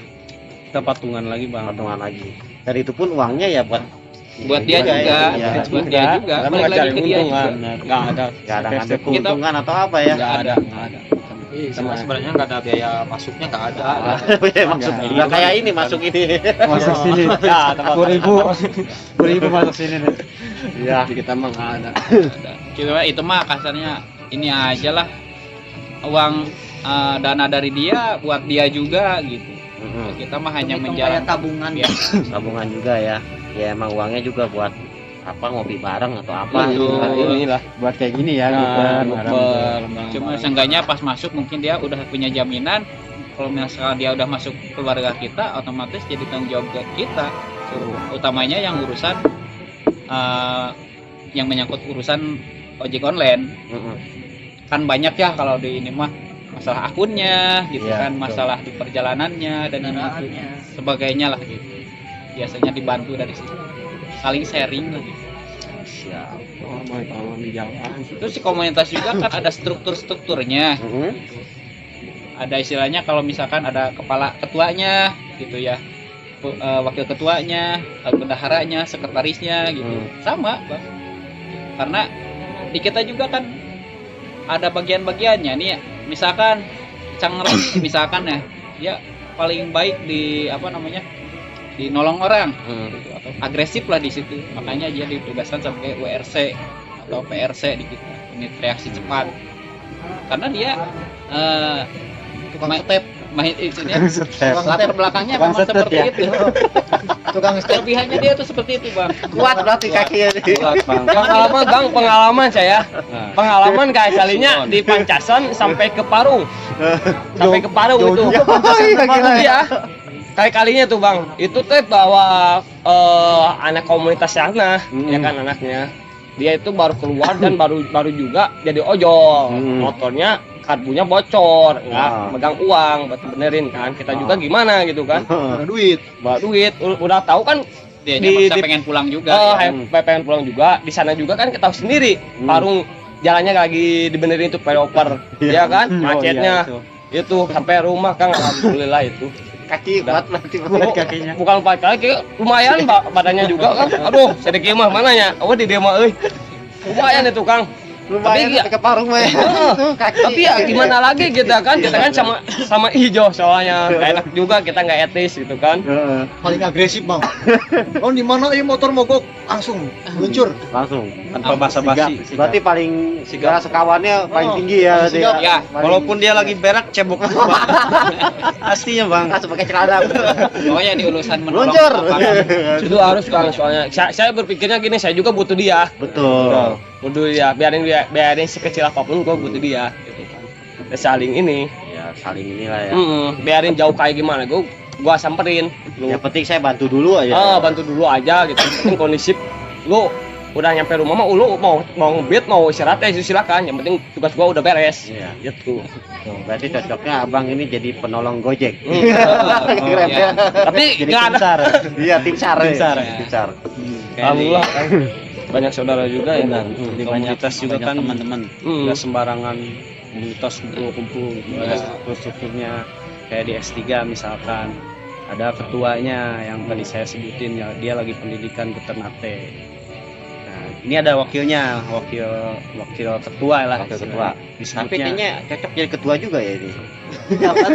Kita patungan lagi, Bang. patungan lagi. Dan itu pun uangnya ya buat Buat dia juga, ya. buat dia juga, Karena balik nggak lagi cari ke dia untung juga. kan. Nggak ada. Nggak ada ngambil Kita- keuntungan atau apa ya? Nggak ada. Sebenarnya nggak ada biaya masuknya, nggak ada. Maksud nggak kayak ini masuk ini. Masuk sini. Ya, tempat 10.000 masuk sini nih. Iya. kita mah nggak ada. Cuma itu mah kasarnya ini aja lah, uang dana dari dia buat dia juga gitu. Kita mah hanya Hitung menjalan kayak tabungan. ya. Tabungan juga ya. Ya emang uangnya juga buat apa, ngopi bareng atau apa Betul. gitu kan. Inilah. Buat kayak gini ya, Nah, bukan Cuma seenggaknya pas masuk mungkin dia udah punya jaminan. Kalau misalnya dia udah masuk keluarga kita, otomatis jadi tanggung jawab buat kita. Utamanya yang urusan yang menyangkut urusan ojek online. Kan banyak ya kalau di ini mah masalah akunnya gitu Iya, kan, betul. masalah di perjalanannya dan ini itu Kendaraannya. sebagainya lah gitu. Biasanya dibantu dari situ, saling sharing lah gitu. Terus si komunitas juga kan ada strukturnya, ada istilahnya kalau misalkan ada kepala ketuanya gitu ya, wakil ketuanya, bendaharanya, sekretarisnya gitu, sama bang. Karena di kita juga kan ada bagian-bagiannya nih ya. Misalkan Cangres misalkan ya, dia paling baik di apa namanya, di nolong orang gitu, atau agresif lah di situ, makanya dia ditugaskan sampai WRC atau PRC di kita, unit reaksi cepat, karena dia Tukang step. main isinya Step. latar belakangnya Tukang memang setet seperti ya? itu. Tukang step. Kelebihannya dia tuh seperti itu bang. Kuat berarti kakinya. Pengalaman Bang, pengalaman saya. Pengalaman kayak kalinya di Pancasan sampai ke Parung. Sampai ke Parung itu. Iya. Kayak kalinya tuh Bang, itu teh bawa anak komunitas sana, ya kan anaknya. Dia itu baru keluar dan baru juga jadi ojol. Motornya karbunya bocor, nggak megang uang buat benerin kan. Kita juga gimana gitu kan. Ada duit. Bawa duit, udah tahu kan Dia Di- maksa di- pengen pulang juga. ya. pengen pulang juga. Di sana juga kan kita tahu sendiri. Parung jalannya lagi dibenerin itu flyover, ya kan? Macetnya itu sampai rumah kan alhamdulillah itu. Kaki kuat berarti buat kakinya. Bukan 4 kaki, lumayan badannya juga kan. Aduh, sedikit mah mananya. Oh di dia mah euy. Lumayan itu Kang. Lumayan Tapi tapi ke paruh mah. Kaki. Tapi ya gimana lagi kita kan kan sama hijau soalnya nggak enak juga, kita nggak etis gitu kan. Heeh. Paling agresif bang. Oh di mana ini motor mogok langsung meluncur. Langsung. tanpa basa-basi. Berarti paling sigara sekawannya paling tinggi ya dia. Ya, Walaupun dia lagi berak cebok dulu, Bang. Pastinya Bang. langsung pakai celana. pokoknya di ulusan menolong Luncur. lapangan. Itu harus Kang, soalnya saya berpikirnya gini, saya juga butuh dia. Betul. Butuh dia, biarin sekecil apapun gue butuh dia gitu kan. Ya, saling ini. Ya saling inilah ya. Biarin jauh kayak gimana, gua samperin. Yang penting saya bantu dulu aja. Bantu dulu aja gitu. Yang penting kondisi lu udah nyampe rumah mah lu mau ngebit mau istirahat ya silakan. Yang penting tugas gua udah beres. Iya. Gitu. Berarti cocoknya abang ini jadi penolong Gojek. Oh, Keren iya. ya. Tapi Jadi nggak tim ada. SAR. Iya tim SAR. Tim SAR. Tim SAR. Alhamdulillah kan. Banyak saudara juga ya kan. Di komunitas juga kan teman-teman. nggak sembarangan komunitas kumpul-kumpul, ada strukturnya kayak di S3 misalkan ada ketuanya yang tadi saya sebutin ya, dia lagi pendidikan ke Ternate. Nah ini ada wakil ketua lah, Wakil ketua. Tapi disebutnya kayaknya cocok jadi ketua juga ya ini.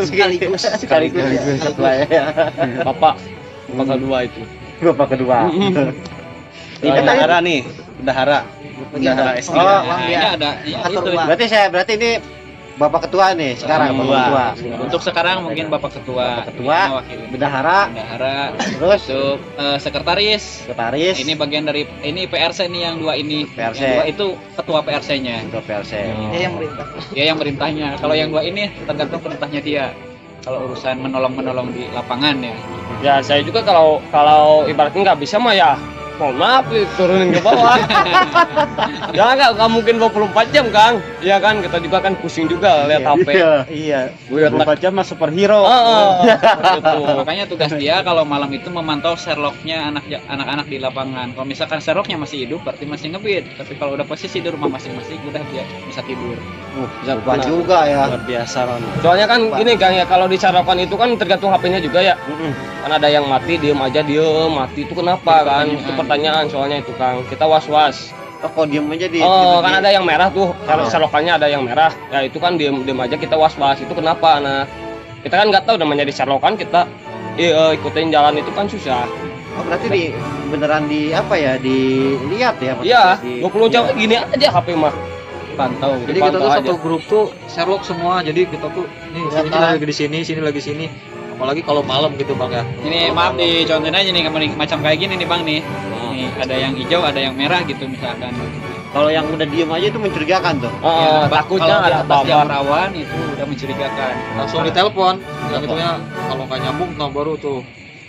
sekaligus Sekaligus ketua ya. Bapak kedua itu. Bapak kedua. ini bendahara nih, bendahara S3. Oh, Nah, ini iya. ada ya, Atur itu. uang. Berarti ini Bapak ketua nih sekarang Bapak ketua. Untuk sekarang mungkin Bapak Ketua, Ketua. ini wakil Bendahara, bendahara, terus untuk sekretaris. sekretaris, Ini bagian dari ini PRC nih yang dua ini. PRC. Yang dua itu ketua PRC-nya. ketua PRC. dia yang merintah. Dia yang merintahnya. Kalau yang dua ini tergantung perintahnya dia. Kalau urusan menolong di lapangan ya. Ya saya juga kalau ibaratnya nggak bisa mah ya mohon maaf turunin ke bawah. Ya nggak mungkin 24 jam Kang. Iya kan kita juga kan pusing juga lihat HP. Iya. Lihat 24 jam mah superhero. gitu. Makanya tugas dia kalau malam itu memantau Sherlocknya anak-anak di lapangan. Kalau misalkan Sherlocknya masih hidup, berarti masih ngebit. Tapi kalau udah posisi di rumah masing-masing, udah dia bisa tidur. Bukan juga ya. Luar biasa Ron. Soalnya kan gini Kang ya, kalau di sarapan itu kan tergantung HP-nya juga ya. Kan ada yang mati, diem aja diem, mati itu kenapa kan? Itu pertanyaan soalnya itu Kang. Kita was-was. Oh, kok diem aja di. Kan ada yang merah tuh, selokannya ada yang merah. Ya itu kan diem aja kita was-was. Itu kenapa? Nah, kita kan nggak tahu namanya di selokan kita ikutin jalan itu kan susah. Oh, berarti beneran di apa ya? Dilihat ya? Iya, Di- 20 jam gini aja HP mah. Pantau. Jadi kita tuh dipantau satu aja. grup tuh Sherlock semua. Jadi kita tuh nih sini lagi di sini lagi sini. Apalagi kalau malam gitu Bang ya. Ini maaf dicontohin aja nih macam kayak gini nih Bang nih. Nih ada yang hijau, ada yang merah gitu misalkan. Kalau yang udah diem aja itu mencurigakan tuh. Ya, Takutnya kalau di ada atas jam apa-apa. rawan itu udah mencurigakan. Langsung ditelepon. Yang itunya kalau nggak nyambung nah baru tuh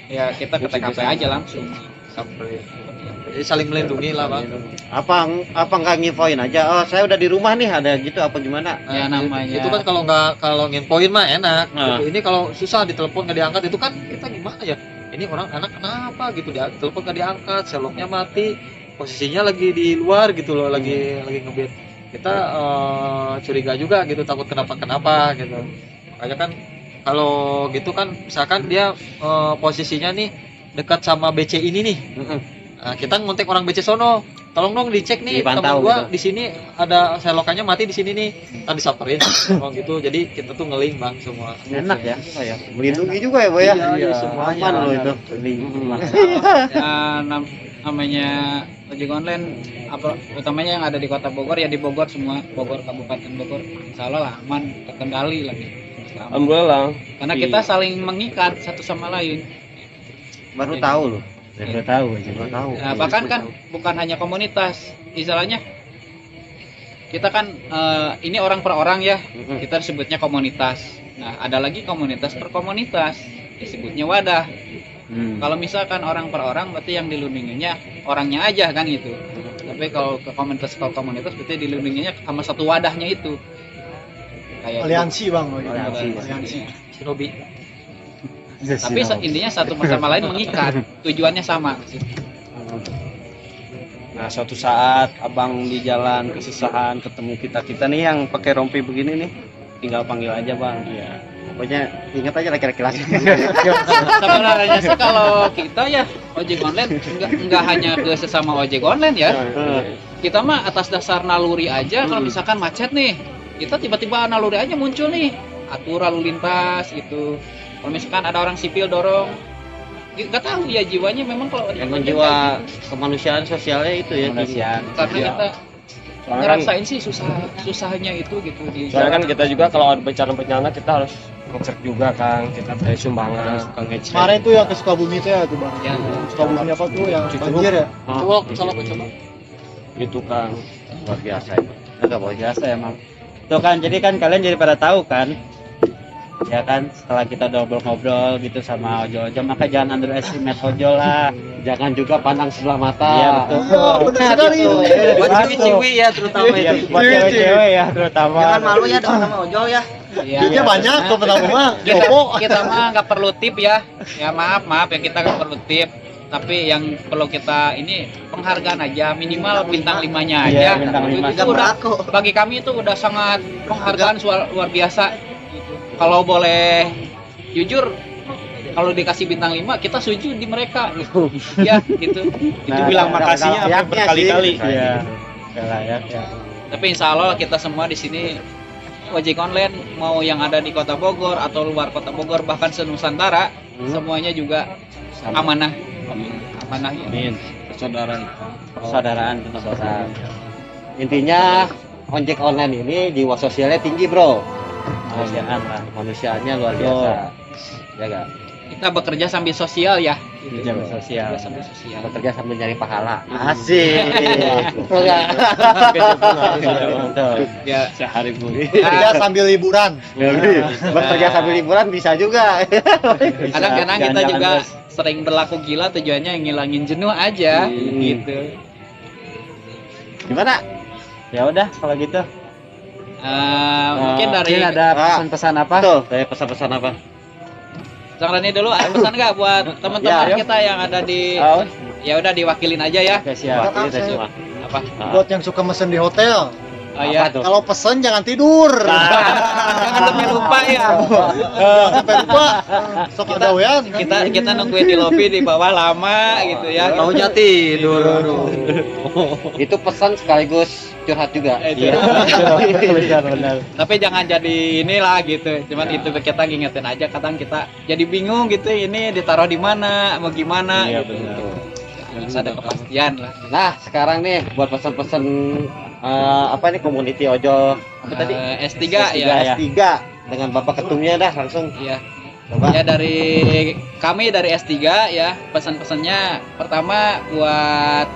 Ya kita ke TKP aja langsung. sampai. Jadi saling melindungi lah Bang. Apa nggak nginfoin aja? Oh, saya udah di rumah nih, ada gitu apa gimana? Ya namanya. Itu kan kalau nginfoin mah enak. Nah. Gitu. Ini kalau susah ditelepon nggak diangkat itu kan kita gimana ya? Ini orang anak kenapa gitu dia telepon nggak diangkat, Sherlocknya mati, posisinya lagi di luar gitu loh, lagi ngebit. Kita curiga juga gitu, takut kenapa gitu. Makanya kan kalau gitu kan misalkan dia posisinya nih dekat sama BC ini nih. Nah, kita ngontek orang BC sono, tolong dong dicek nih teman Dipantau gua gitu. di sini ada selokannya mati di sini nih, kan disamperin oh gitu. Jadi kita tuh ngeling Bang semua. Enak ya, melindungi juga ya, Boy ya. Iya, semuanya. Aman loh itu. Ya, namanya ojek online utamanya yang ada di Kota Bogor ya, di Bogor semua, Bogor Kabupaten Bogor insya Allah aman, terkendali lagi. Alhamdulillah. Karena kita saling mengikat satu sama lain. Baru tahu loh. Baru tahu aja. Baru tahu. Nah, bahkan kan bukan hanya komunitas, istilahnya kita kan ini orang per orang ya, kita sebutnya komunitas. Nah, ada lagi komunitas per komunitas, disebutnya wadah. Kalau misalkan orang per orang berarti yang dilindunginya orangnya aja kan gitu. Tapi kalau ke komunitas berarti dilindunginya sama satu wadahnya itu. Kayak Aliansi bang. Aliansi. Shinobi. tapi intinya satu sama lain mengikat, tujuannya sama. Nah suatu saat abang di jalan kesusahan ketemu kita nih yang pakai rompi begini nih, tinggal panggil aja Bang. Iya. Pokoknya ingat aja laki-laki langsung. Sebenarnya sih kalau kita ya ojek online nggak hanya ke sesama ojek online ya. Kita mah atas dasar naluri aja. Kalau misalkan macet nih, kita tiba-tiba naluri aja muncul nih, atur lalu lintas gitu. Kalau misalkan ada orang sipil dorong, nggak tahu ya jiwanya memang kalau Emang jiwa kemanusiaan sosialnya itu ya. Kemanusiaan. karena Iya. kita ngerasain sih susahnya itu gitu di Soalnya kan kita juga kalau ada bencana-bencana kita harus ngecek juga kan, kita dari sumbangan suka ngecek. Kemarin tuh yang ke Sukabumi tuh ya tuh bang. Ya. Sukabumi apa tuh yang banjir ya? Coba salah coba. Gitu kan. Luar biasa itu. Enggak boleh. Biasa emang. Tuh kan, jadi kan kalian jadi pada tahu kan, ya kan, setelah kita udah ngobrol-ngobrol gitu sama ojol-ojol, maka jangan underestimate ojol lah. Jangan juga pandang sebelah mata. Iya betul. Benar sekali. Buat cewek-cewek ya terutama Iya, itu. buat cewek-cewek ya terutama. Jangan malu ya dengan sama ojol ya. Iya. Duitnya banyak tuh pertama. kita mah nggak perlu tip ya. Ya maaf ya kita nggak perlu tip. Tapi yang perlu kita ini penghargaan aja, minimal bintang 5-nya aja. Iya, bintang 5. Itu udah bagi kami itu udah sangat penghargaan luar biasa. Kalau boleh jujur, kalau dikasih bintang 5 kita setuju di mereka gitu. Ya gitu. Itu bilang makasihnya apa berkali-kali. Iya. Layak ya. Tapi insya Allah kita semua di sini ojek online mau yang ada di Kota Bogor atau luar Kota Bogor bahkan senusantara semuanya juga amanah ya. Amin. Persaudaraan. Persaudaraan benar. Intinya ojek online ini jiwa sosialnya tinggi, Bro. Kemanusiaan lah. Kemanusiaannya luar biasa. Ya enggak? Kita bekerja sambil sosial ya. Jaga sosial. Bekerja sambil sosial. Bekerja sambil nyari pahala. Asik. Enggak. Betul. Ya. Sehari buli. Kerja sambil liburan. Bekerja sambil liburan bisa juga. Kadang-kadang kita Jangan juga terus. sering berlaku gila tujuannya ngilangin jenuh aja gitu. Gimana? Ya udah kalau gitu. Mungkin dari Mungkin ada pesan-pesan apa? Tuh, saya pesan-pesan apa? Bang Rani dulu ada pesan nggak buat teman-teman Ya. kita yang ada di Oh, ya udah diwakilin aja ya. oke siap. Wakil kita semua. Apa? Buat yang suka mesen di hotel. Oh iya. Apa tuh? Kalau pesen jangan tidur. Jangan sampai lupa ya. Sampai lupa. Sok ada wean. Kita nungguin di lobi di bawah lama gitu ya. Maunya tidur. Itu pesan sekaligus curhat juga. Iya. Benar. Tapi jangan jadi inilah gitu. Cuman itu kita ngingetin aja kadang kita jadi bingung gitu ini ditaruh di mana, mau gimana Iya gitu. benar. Harus ada kepastian lah. Nah, sekarang nih buat pesan-pesan apa nih community ojol apa tadi? S3 ya. S3 dengan Bapak ketumnya dah langsung. Iya. Coba. Ya dari kami dari S3 ya, pesan-pesannya pertama buat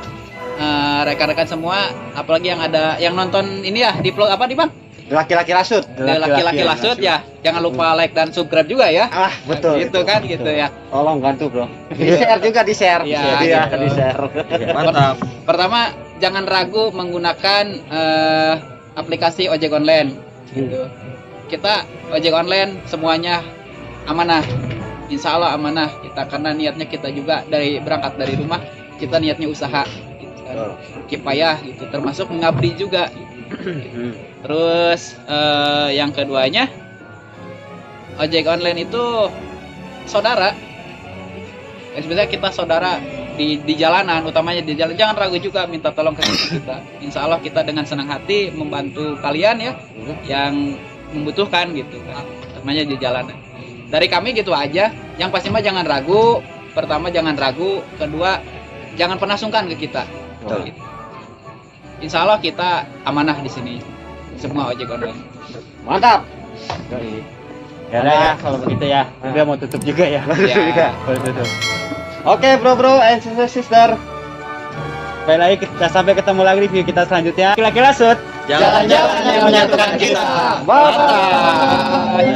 rekan-rekan semua, apalagi yang ada yang nonton ini ya di vlog apa nih Bang? Laki-laki rasut. Laki-laki lasut ya. Jangan lupa like dan subscribe juga ya. Ah, betul. Gitu kan gitu ya. Tolong bantu, Bro. Di-share juga, di-share. Iya, Iya, gitu. di-share. Mantap. Pertama, jangan ragu menggunakan aplikasi ojek online. Gitu. Kita ojek online semuanya amanah. Insya Allah amanah kita karena niatnya kita juga berangkat dari rumah kita niatnya usaha. Gitu kan. Kifayah gitu, termasuk mengabdi juga. Terus yang keduanya ojek online itu saudara. Sebenarnya kita saudara di jalanan, utamanya di jalan. Jangan ragu juga minta tolong ke kita. Insya Allah kita dengan senang hati membantu kalian ya yang membutuhkan gitu kan. Utamanya di jalanan. Dari kami gitu aja. Yang pasti mah jangan ragu. Pertama jangan ragu. Kedua jangan pernah sungkan ke kita. Gitu. Insya Allah kita amanah di sini. Semua ojek online. Mantap. Ya udah ya kalau begitu ya. Dia mau tutup juga ya. Ya. Mau tutup. Oke, bro and sister. Baik lagi kita sampai ketemu lagi di video kita selanjutnya. Laki-laki lasut. Jalan-jalan yang menyatukan kita. Bye.